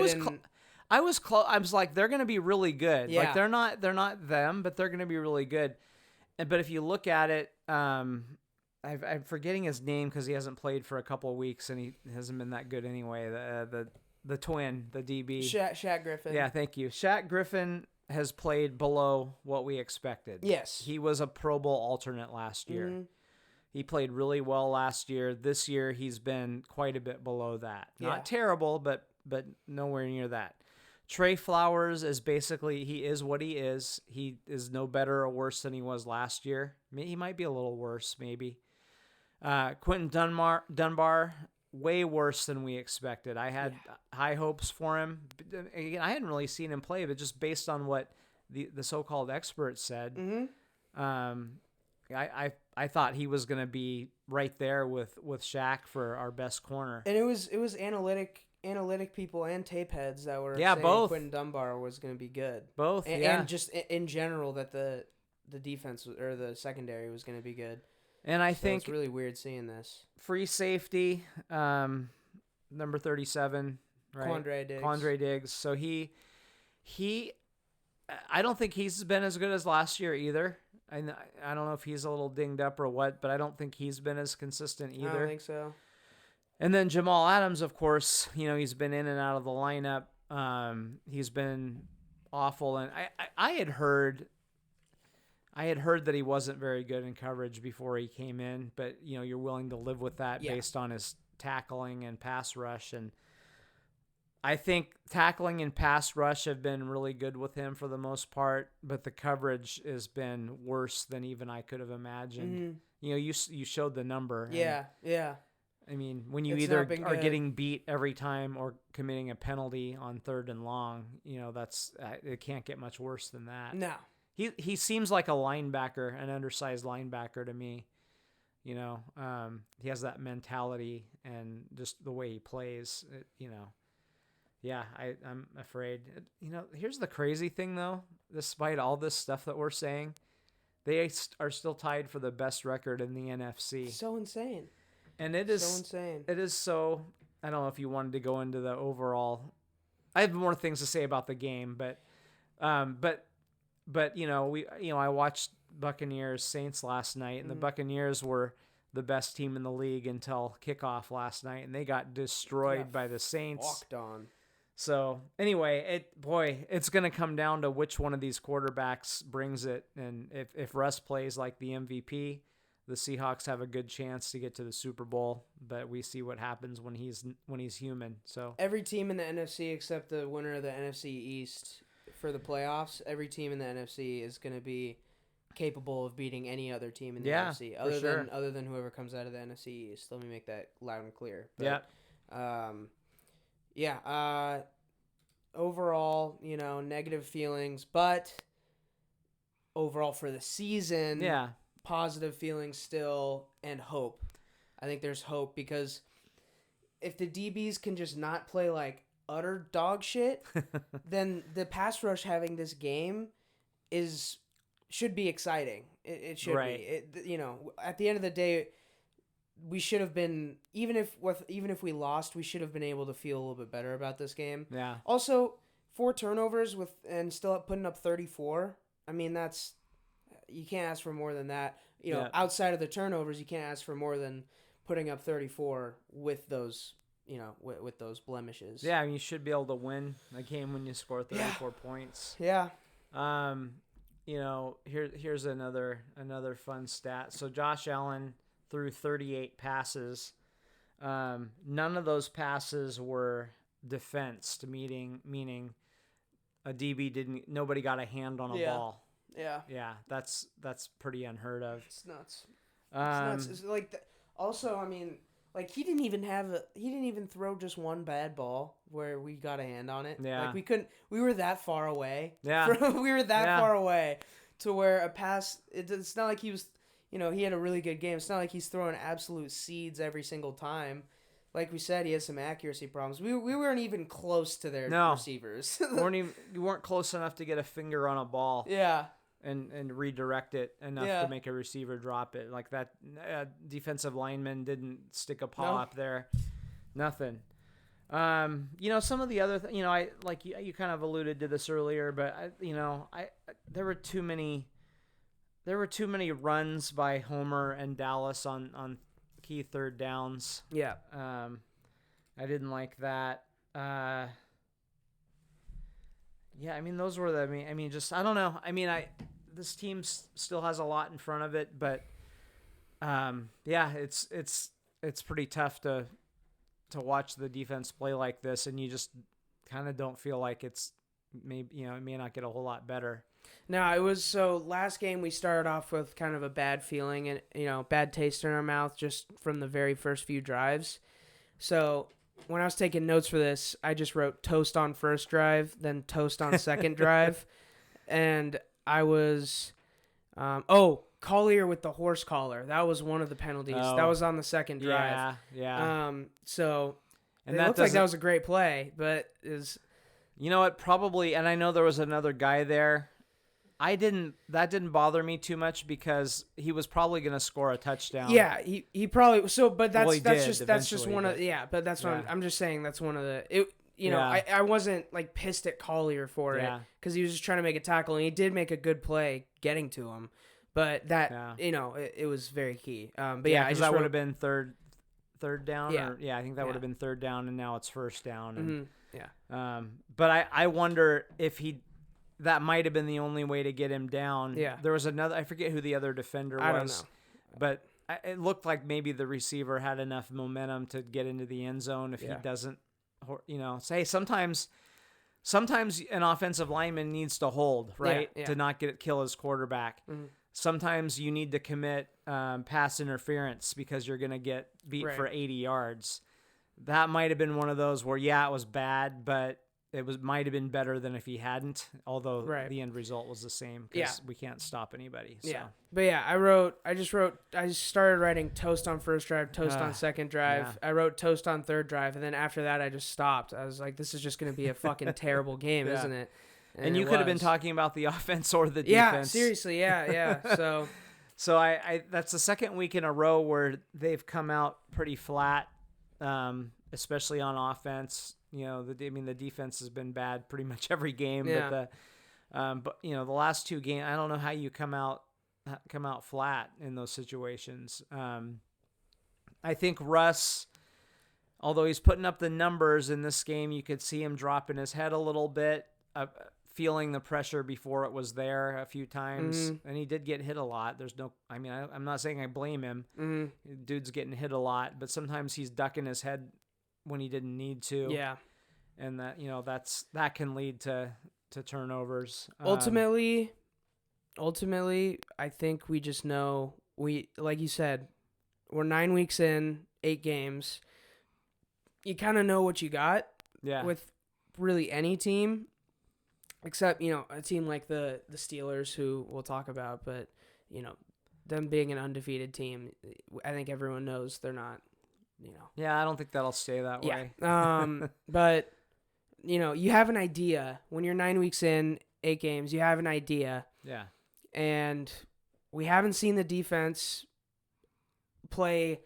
B: was close. I was like, they're going to be really good.
A: Yeah.
B: Like they're not them, but they're going to be really good. But if you look at it, I'm forgetting his name because he hasn't played for a couple of weeks and he hasn't been that good anyway. The twin, the DB,
A: Shaq Griffin.
B: Yeah, thank you. Shaq Griffin has played below what we expected.
A: Yes,
B: he was a Pro Bowl alternate last year. Mm-hmm. He played really well last year. This year, he's been quite a bit below that. Yeah. Not terrible, but nowhere near that. Trey Flowers is basically, he is what he is. He is no better or worse than he was last year. He might be a little worse, maybe. Quentin Dunbar, way worse than we expected. I had high hopes for him. Again, I hadn't really seen him play, but just based on what the so-called experts said, I thought he was going to be right there with Shaq for our best corner.
A: And it was analytic people and tape heads that were saying
B: both.
A: Quentin Dunbar was going to be good.
B: Both,
A: and just in general that the defense or the secondary was going to be good.
B: And I think
A: it's really weird seeing this.
B: Free safety, number 37, right? Quandre Diggs. So he, I don't think he's been as good as last year either. I don't know if he's a little dinged up or what, but I don't think he's been as consistent either.
A: I don't think so.
B: And then Jamal Adams, of course, he's been in and out of the lineup. He's been awful, and I had heard that he wasn't very good in coverage before he came in, but you're willing to live with that based on his tackling and pass rush. And I think tackling and pass rush have been really good with him for the most part, but the coverage has been worse than even I could have imagined. Mm-hmm. You showed the number.
A: Yeah.
B: I mean, when you either are getting beat every time or committing a penalty on 3rd and long, that's it can't get much worse than that.
A: No.
B: He seems like a linebacker, an undersized linebacker to me. He has that mentality and just the way he plays. Yeah, I'm afraid. Here's the crazy thing though. Despite all this stuff that we're saying, they are still tied for the best record in the NFC.
A: So insane.
B: And it is
A: so insane.
B: It is so. I don't know if you wanted to go into the overall. I have more things to say about the game, but I watched Buccaneers Saints last night, and the Buccaneers were the best team in the league until kickoff last night, and they got destroyed by the Saints.
A: Walked on.
B: So anyway, it's going to come down to which one of these quarterbacks brings it, and if Russ plays like the MVP, the Seahawks have a good chance to get to the Super Bowl, but we see what happens when he's human. So
A: every team in the NFC except the winner of the NFC East for the playoffs, every team in the NFC is going to be capable of beating any other team in the NFC other than whoever comes out of the NFC East. Let me make that loud and clear. But, overall, negative feelings, but overall for the season, positive feelings still and hope. I think there's hope because if the DBs can just not play like utter dog shit, then the pass rush having this game should be exciting. It should be. At the end of the day, we should have been even if we lost, we should have been able to feel a little bit better about this game.
B: Yeah.
A: Also, 4 turnovers and still putting up 34. I mean, you can't ask for more than that. Outside of the turnovers, you can't ask for more than putting up 34 with those, with those blemishes.
B: Yeah, I mean, you should be able to win a game when you score 34 points.
A: Yeah.
B: here's another fun stat. So Josh Allen threw 38 passes. None of those passes were defensed, meaning a DB nobody got a hand on a ball.
A: Yeah.
B: Yeah, that's pretty unheard of.
A: It's nuts. It's nuts. It's like also, I mean, like he didn't even throw just one bad ball where we got a hand on it.
B: Yeah.
A: Like we were that far away.
B: Yeah.
A: We were that far away to where a pass, it's not like he was, he had a really good game. It's not like he's throwing absolute seeds every single time. Like we said, he has some accuracy problems. We weren't even close to their receivers.
B: You weren't close enough to get a finger on a ball.
A: Yeah.
B: And redirect it enough to make a receiver drop it. Like that defensive lineman didn't stick a paw up there. Nothing. Some of the other I like you kind of alluded to this earlier, but there were too many runs by Homer and Dallas on key third downs.
A: Yeah.
B: I didn't like that. Yeah, I mean those were just I don't know. I mean this team still has a lot in front of it, but it's pretty tough to watch the defense play like this, and you just kind of don't feel like it may not get a whole lot better.
A: No, it was so last game we started off with kind of a bad feeling and bad taste in our mouth just from the very first few drives. So when I was taking notes for this, I just wrote toast on first drive, then toast on second drive, and I was Collier with the horse collar. That was one of the penalties.
B: Oh.
A: That was on the second drive.
B: Yeah.
A: So
B: and
A: it looked like that was a great play, but is
B: probably, and I know there was another guy there. That didn't bother me too much because he was probably going to score a touchdown.
A: Yeah, he probably but that's just one of but that's what I'm just saying that's one of the I wasn't like pissed at Collier for it because he was just trying to make a tackle and he did make a good play getting to him, but that it was very key. But
B: because that would have been third down.
A: Yeah,
B: I think that would have been third down and now it's first down. And,
A: mm-hmm.
B: But I wonder if that might have been the only way to get him down.
A: Yeah.
B: There was another, I forget who the other defender was.
A: I don't know.
B: But it looked like maybe the receiver had enough momentum to get into the end zone if he doesn't, say sometimes an offensive lineman needs to hold, right?
A: Yeah.
B: To not kill his quarterback. Mm-hmm. Sometimes you need to commit pass interference because you're going to get beat for 80 yards. That might have been one of those where, it was bad, but might have been better than if he hadn't, although the end result was the same because we can't stop anybody. So.
A: Yeah. But I just started writing toast on first drive, toast on second drive. Yeah. I wrote toast on third drive. And then after that, I just stopped. I was like, this is just going to be a fucking terrible game, isn't it?
B: And you could have been talking about the offense or the defense.
A: Yeah, seriously. Yeah.
B: So I that's the second week in a row where they've come out pretty flat, especially on offense. The defense has been bad pretty much every game, but the last two games, I don't know how you come out flat in those situations. I think Russ, although he's putting up the numbers in this game, you could see him dropping his head a little bit, feeling the pressure before it was there a few times, and he did get hit a lot. I'm not saying I blame him. Mm-hmm. Dude's getting hit a lot, but sometimes he's ducking his head when he didn't need to.
A: Yeah.
B: And that can lead to turnovers.
A: Ultimately, I think we just know like you said, we're 9 weeks in, 8 games. You kind of know what you got with really any team, except, a team like the Steelers, who we'll talk about, but, them being an undefeated team, I think everyone knows they're not,
B: Yeah, I don't think that'll stay that way.
A: But, you have an idea. When you're 9 weeks in, 8 games, you have an idea.
B: Yeah.
A: And we haven't seen the defense play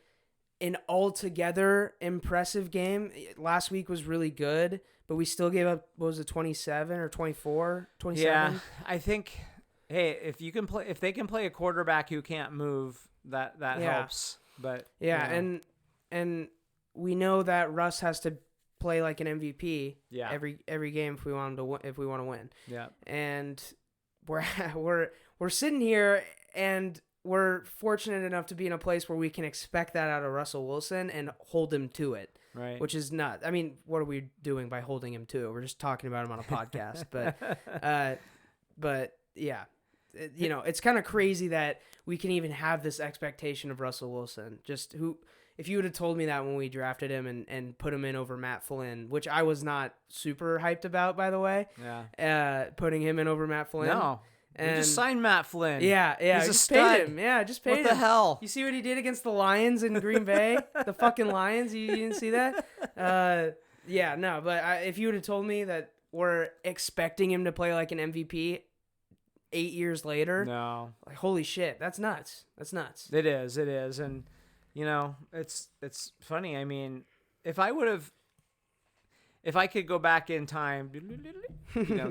A: an altogether impressive game. Last week was really good, but we still gave up, what was it, 27 or 24? 27?
B: Yeah, I think, hey, if they can play a quarterback who can't move, that helps. But
A: and we know that Russ has to play like an MVP every game if we want to win. Yeah. we're we're sitting here and we're fortunate enough to be in a place where we can expect that out of Russell Wilson and hold him to it.
B: Right.
A: Which is not. I mean, what are we doing by holding him to it? We're just talking about him on a podcast. But yeah, it's kind of crazy that we can even have this expectation of Russell Wilson. Just if you would have told me that when we drafted him and put him in over Matt Flynn, which I was not super hyped about, by the way.
B: Yeah.
A: Putting him in over Matt Flynn.
B: No.
A: And
B: we just signed Matt Flynn.
A: Yeah.
B: He's a
A: just
B: stud.
A: paid him. Yeah, just paid him.
B: What the hell?
A: You see what he did against the Lions in Green Bay? The fucking Lions. You didn't see that? Yeah, no. But if you would have told me that we're expecting him to play like an MVP 8 years later,
B: no,
A: like holy shit, that's nuts. That's nuts.
B: It is, and it's funny. I mean, if I could go back in time,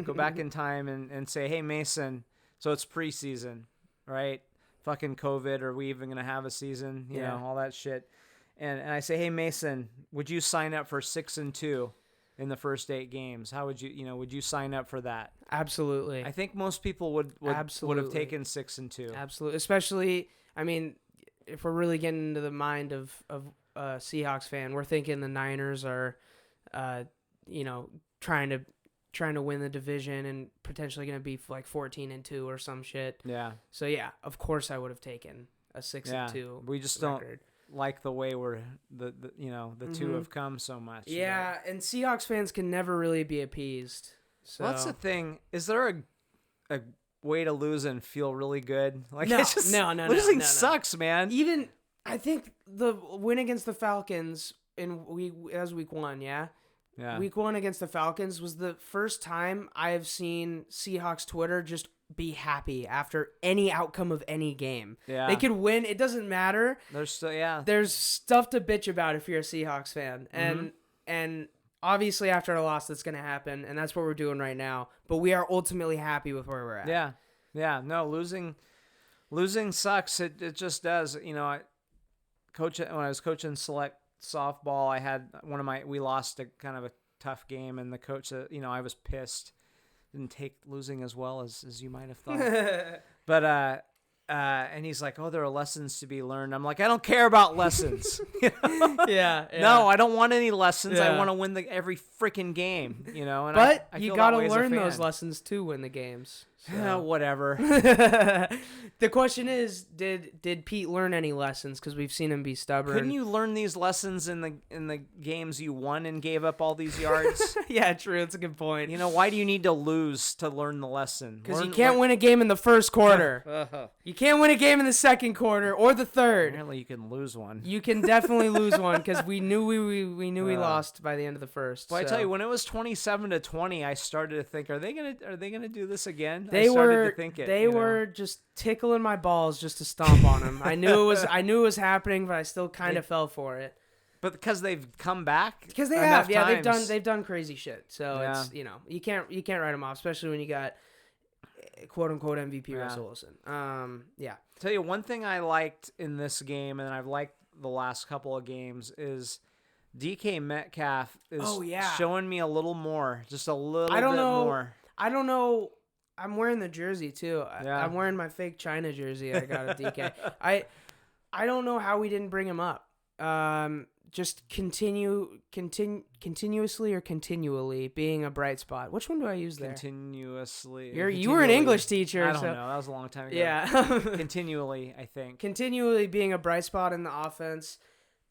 B: go back in time and say, hey Mason, so it's preseason, right? Fucking COVID, are we even gonna have a season? You know, all that shit. And I say, hey Mason, would you sign up for 6-2 in the first 8 games? How would you, would you sign up for that?
A: Absolutely.
B: I think most people would have taken 6-2.
A: Absolutely. Especially, I mean, if we're really getting into the mind of a Seahawks fan, we're thinking the Niners are, trying to win the division and potentially going to be like 14-2 or some shit.
B: Yeah.
A: So yeah, of course I would have taken a 6-2.
B: We just
A: record.
B: Don't like the way we're the two have come so much.
A: Yeah, and Seahawks fans can never really be appeased. So
B: well, that's the thing. Is there a way to lose and feel really good? Like
A: no,
B: it's just,
A: no.
B: losing sucks, man.
A: Even I think the win against the Falcons as week 1, yeah. Week 1 against the Falcons was the first time I have seen Seahawks Twitter just be happy after any outcome of any game.
B: Yeah.
A: They could win. It doesn't matter.
B: There's
A: stuff to bitch about if you're a Seahawks fan. And obviously after a loss that's going to happen, and that's what we're doing right now. But we are ultimately happy with where we're at.
B: Yeah. Yeah. No, losing sucks. It just does. When I was coaching select softball, I had we lost a kind of a tough game, and the coach, I was pissed. Didn't take losing as well as you might have thought. But and he's like, oh, there are lessons to be learned. I'm like, I don't care about lessons.
A: Yeah.
B: No, I don't want any lessons.
A: Yeah.
B: I want to win every freaking game, And
A: but
B: I
A: you
B: feel
A: got to
B: that way as a
A: learn
B: fan.
A: those lessons to win the games. So.
B: Whatever.
A: The question is, did Pete learn any lessons? Because we've seen him be stubborn.
B: Couldn't you learn these lessons in the games you won and gave up all these yards?
A: Yeah, true. That's a good point.
B: Why do you need to lose to learn the lesson?
A: Because you can't win a game in the first quarter. You can't win a game in the second quarter or the third.
B: Apparently, you can lose one.
A: You can definitely lose one because we knew we lost by the end of the first.
B: Well, I tell you, when it was 27-20, I started to think, are they gonna do this again?
A: They were
B: were
A: just tickling my balls just to stomp on them. I knew it was happening, but I still kind of fell for it.
B: But because they've come back,
A: because they have,
B: times.
A: they've done crazy shit. So it's you can't write them off, especially when you got quote unquote MVP Russell Wilson.
B: Tell you one thing I liked in this game, and I've liked the last couple of games, is DK Metcalf is showing me a little more, just a little bit more.
A: I don't know. I'm wearing the jersey too. I'm wearing my fake China jersey I got at DK. I don't know how we didn't bring him up. Just continuously or continually being a bright spot. Which one do I use there?
B: Continuously.
A: You were an English teacher.
B: I don't know. That was a long time ago.
A: Yeah.
B: Continually, I think.
A: Continually being a bright spot in the offense.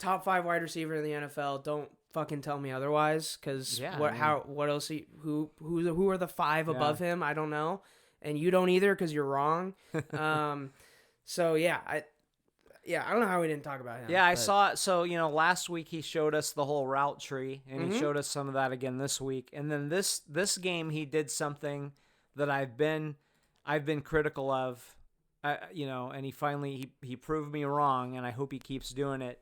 A: Top 5 wide receiver in the NFL. Don't fucking tell me otherwise, because what else? Who are the 5 above him? I don't know, and you don't either because you're wrong. So I don't know how we didn't talk about him.
B: Yeah, I saw it. So last week he showed us the whole route tree, and he showed us some of that again this week. And then this game he did something that I've been critical of, and he finally he proved me wrong, and I hope he keeps doing it.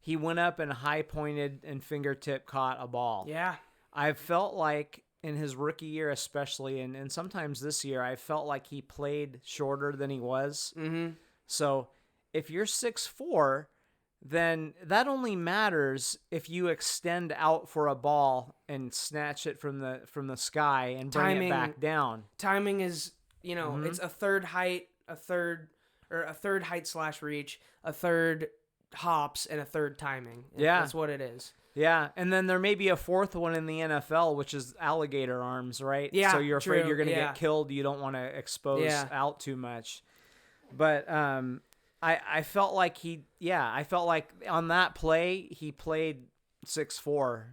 B: He went up and high-pointed and fingertip caught a ball.
A: Yeah.
B: I felt like in his rookie year especially, and sometimes this year, I felt like he played shorter than he was. Mm-hmm. So if you're 6'4", then that only matters if you extend out for a ball and snatch it from the sky and bring it back down.
A: Timing is it's a third height, a third height / reach, a third hops, and a third timing.
B: Yeah.
A: That's what it is.
B: Yeah, and then there may be a fourth one in the NFL, which is alligator arms, right?
A: Yeah,
B: so you're afraid
A: true,
B: you're going to
A: yeah.
B: get killed. You don't want to expose out too much. But I felt like I felt like on that play he played 6'4".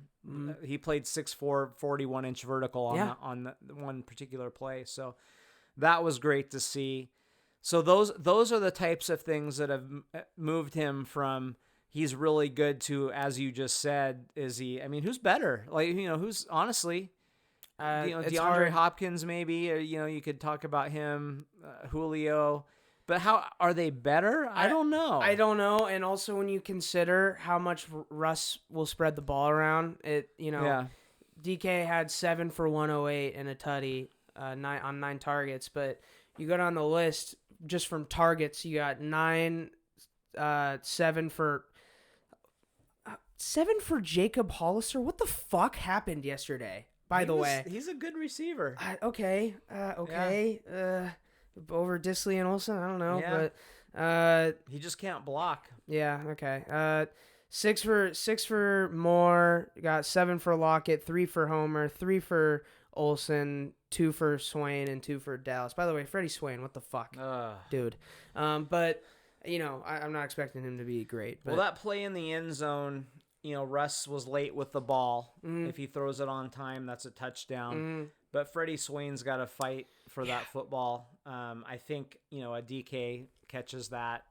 B: He played 6'4", 41-inch vertical on the one particular play. So that was great to see. So those are the types of things that have moved him from he's really good to, as you just said, is he? I mean, who's better? Like, who's honestly, DeAndre
A: hard.
B: Hopkins maybe, or, you could talk about him, Julio. But how are they better? I don't know.
A: I don't know. And also when you consider how much Russ will spread the ball around, DK had 7 for 108 and a tutty on 9 targets. But you go down the list, just from targets, you got 7 for Jacob Hollister. What the fuck happened yesterday? By the way,
B: he's a good receiver.
A: Okay. Over Disley and Olsen, I don't know,
B: but he just can't block.
A: Yeah. Okay. 6 for Moore. Got 7 for Lockett, 3 for Homer, 3 for Olsen, 2 for Swain, and 2 for Dallas. By the way, Freddie Swain, what the fuck, dude? But I'm not expecting him to be great. But...
B: Well, that play in the end zone, Russ was late with the ball. If he throws it on time, that's a touchdown. But Freddie Swain's got to fight for that football. I think, a DK catches that.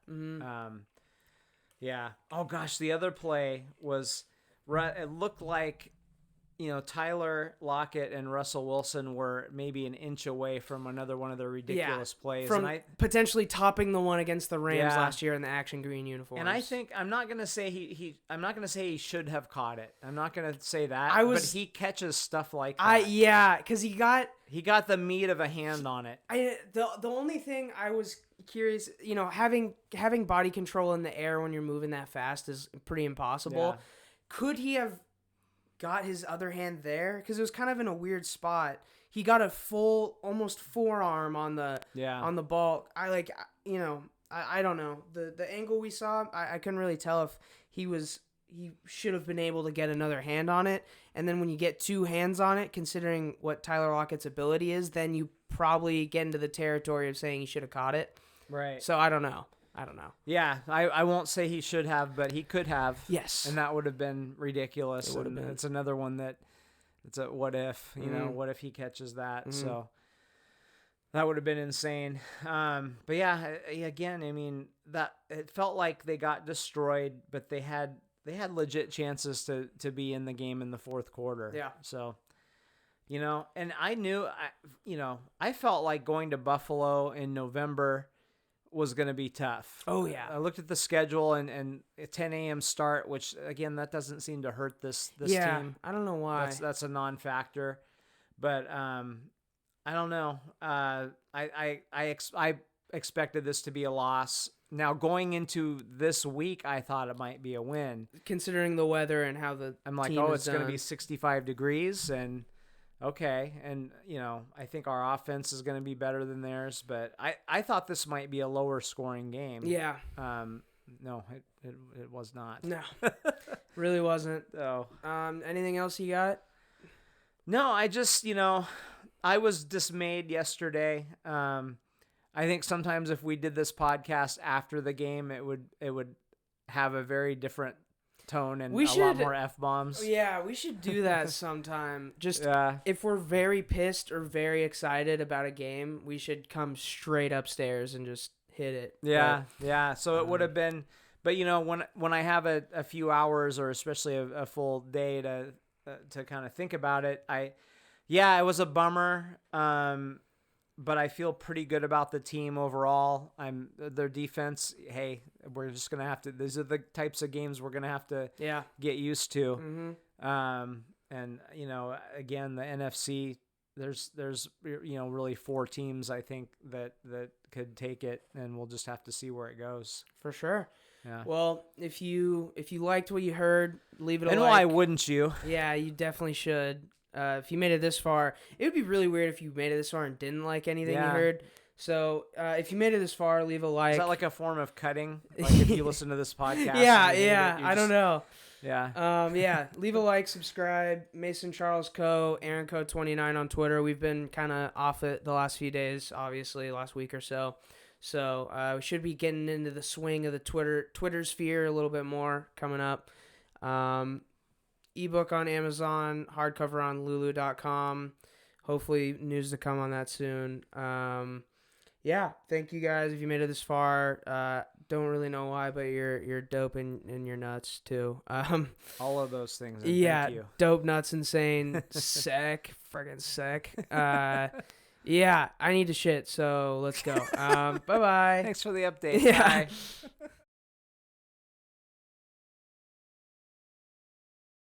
B: Yeah. Oh, gosh, the other play was it looked like, Tyler Lockett and Russell Wilson were maybe an inch away from another one of their ridiculous plays.
A: From potentially topping the one against the Rams last year in the action green uniforms.
B: And I think I'm not gonna say he should have caught it. I'm not gonna say that. But he catches stuff like that.
A: Because he got
B: the meat of a hand on it.
A: The only thing I was curious, having body control in the air when you're moving that fast is pretty impossible.
B: Yeah.
A: Could he have got his other hand there? Because it was kind of in a weird spot. He got a full, almost forearm on the ball. I don't know. The angle we saw, I couldn't really tell if he should have been able to get another hand on it. And then when you get 2 hands on it, considering what Tyler Lockett's ability is, then you probably get into the territory of saying he should have caught it.
B: Right.
A: So I don't know.
B: Yeah, I won't say he should have, but he could have.
A: Yes.
B: And that would have been ridiculous.
A: It would have been.
B: It's another one that it's a what if, what if he catches that? So that would have been insane. But yeah, again, I mean, that it felt like they got destroyed, but they had legit chances to be in the game in the fourth quarter.
A: Yeah.
B: So, and I felt like going to Buffalo in November was going to be tough.
A: Oh, yeah.
B: I looked at the schedule and a 10 a.m. start, which, again, that doesn't seem to hurt this team.
A: I don't know why.
B: That's a non-factor. But I don't know. I expected this to be a loss. Now, going into this week, I thought it might be a win.
A: Considering the weather and how
B: I'm like,
A: team
B: it's going to be 65 degrees and... Okay, and I think our offense is going to be better than theirs, but I thought this might be a lower scoring game.
A: Yeah.
B: No, it was not.
A: No, really wasn't.
B: So,
A: anything else you got?
B: No, I just I was dismayed yesterday. I think sometimes if we did this podcast after the game, it would have a very different tone and lot more F-bombs.
A: Yeah, we should do that sometime. Just if we're very pissed or very excited about a game, we should come straight upstairs and just hit it.
B: Yeah. So it would have been, but when I have a few hours or especially a full day to kind of think about it, it was a bummer. But I feel pretty good about the team overall. Their defense. Hey, we're just gonna have to. These are the types of games we're gonna have to get used to.
A: Mm-hmm.
B: And again, the NFC. There's really 4 teams I think that could take it, and we'll just have to see where it goes.
A: For sure.
B: Yeah.
A: Well, if you liked what you heard, leave it a like.
B: And why wouldn't you?
A: Yeah, you definitely should. If you made it this far, it would be really weird if you made it this far and didn't like anything you heard. So if you made it this far, leave a like.
B: Is that like a form of cutting? Like if you listen to this podcast?
A: Yeah. I don't know.
B: Yeah.
A: Leave a like, subscribe. Mason Charles Coe, Aaron Coe 29 on Twitter. We've been kind of off it the last few days, obviously, last week or so. So we should be getting into the swing of the Twitter sphere a little bit more coming up. Ebook on Amazon, hardcover on lulu.com. Hopefully news to come on that soon. Yeah, thank you guys if you made it this far. Don't really know why, but you're dope and you're nuts too.
B: All of those things.
A: Yeah,
B: thank you.
A: dope, nuts, insane, sick, friggin' sick. Yeah, I need to shit, so let's go. Bye-bye.
B: Thanks for the update.
A: Yeah.
B: Bye.